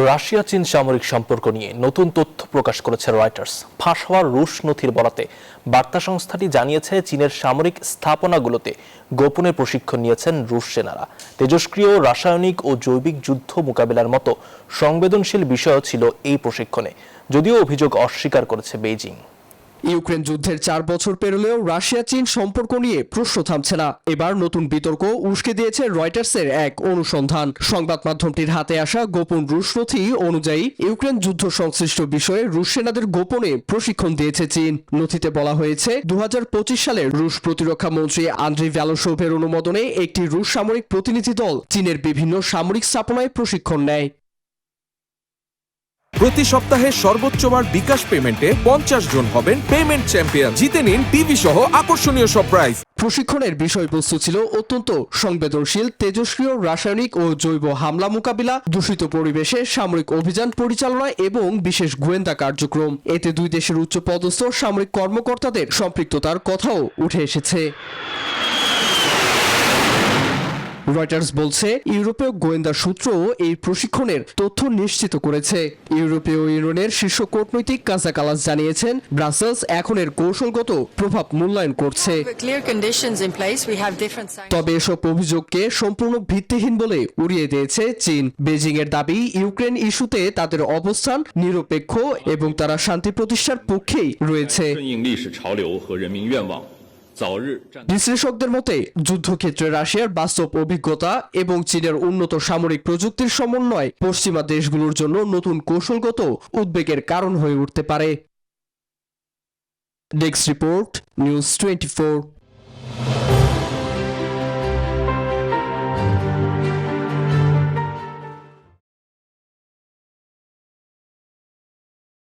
Russia চীন সামরিক সম্পর্ক নিয়ে নতুন তথ্য প্রকাশ করেছে রয়টার্স। ফাঁস হওয়া রুশ নথির বরাতে বার্তা সংস্থাটি জানিয়েছে, চীনের সামরিক স্থাপনাগুলোতে গোপনে প্রশিক্ষণ নিয়েছেন রুশ সেনারা। তেজস্ক্রিয়, রাসায়নিক ও জৈবিক যুদ্ধ মোকাবিলার মতো সংবেদনশীল বিষয়ও ছিল এই প্রশিক্ষণে, যদিও অভিযোগ অস্বীকার করেছে বেইজিং। ইউক্রেন যুদ্ধের 4 বছর পেরোলেও রাশিয়া চীন সম্পর্ক নিয়ে প্রশ্ন থামছে না। এবার নতুন বিতর্ক উস্কে দিয়েছে রয়টার্সের এক অনুসন্ধান। সংবাদ মাধ্যমটির হাতে আসা গোপন রুশ নথি অনুযায়ী ইউক্রেন যুদ্ধ সংশ্লিষ্ট বিষয়ে রুশ সেনাদের গোপনে প্রশিক্ষণ দিয়েছে চীন। নথিতে বলা হয়েছে, 2025 সালে রুশ প্রতিরক্ষা মন্ত্রী আন্দ্রি ভ্যালোশোভের অনুমোদনে একটি রুশ সামরিক প্রতিনিধি দল চীনের বিভিন্ন সামরিক স্থাপনায় প্রশিক্ষণ নেয়। প্রতি সপ্তাহে সর্বোচ্চবার বিকাশ পেমেন্টে 50 জন হবেন পেমেন্ট চ্যাম্পিয়ন। জিতে নিন টিভি সহ আকর্ষণীয় সব প্রাইজ। প্রশিক্ষণের বিষয়বস্তু ছিল অত্যন্ত সংবেদনশীল, তেজস্ক্রিয়, রাসায়নিক ও জৈব হামলা মোকাবিলা, দূষিত পরিবেশে সামরিক অভিযান পরিচালনা এবং বিশেষ গোয়েন্দা কার্যক্রম। এতে দুই দেশের উচ্চপদস্থ সামরিক কর্মকর্তাদের সম্পৃক্ততার কথাও উঠে এসেছে। রয়টার্স বলছে, ইউরোপীয় গোয়েন্দা সূত্রও এই প্রশিক্ষণের তথ্য নিশ্চিত করেছে। ইউরোপীয় ইউনিয়নের শীর্ষ কূটনৈতিক কাজা কালাস জানিয়েছেন, ব্রাসেলস এখন এর কৌশলগত প্রভাব মূল্যায়ন করছে। তবে এসব অভিযোগকে সম্পূর্ণ ভিত্তিহীন বলে উড়িয়ে দিয়েছে চীন। বেজিং এর দাবি, ইউক্রেন ইস্যুতে তাদের অবস্থান নিরপেক্ষ এবং তারা শান্তি প্রতিষ্ঠার পক্ষেই রয়েছে। বিশ্লেষকদের মতে, যুদ্ধক্ষেত্রে রাশিয়ার বাস্তব অভিজ্ঞতা এবং চীনের উন্নত সামরিক প্রযুক্তির সমন্বয় পশ্চিমা দেশগুলোর জন্য নতুন কৌশলগত উদ্বেগের কারণ হয়ে উঠতে পারে। Desk report, news 24।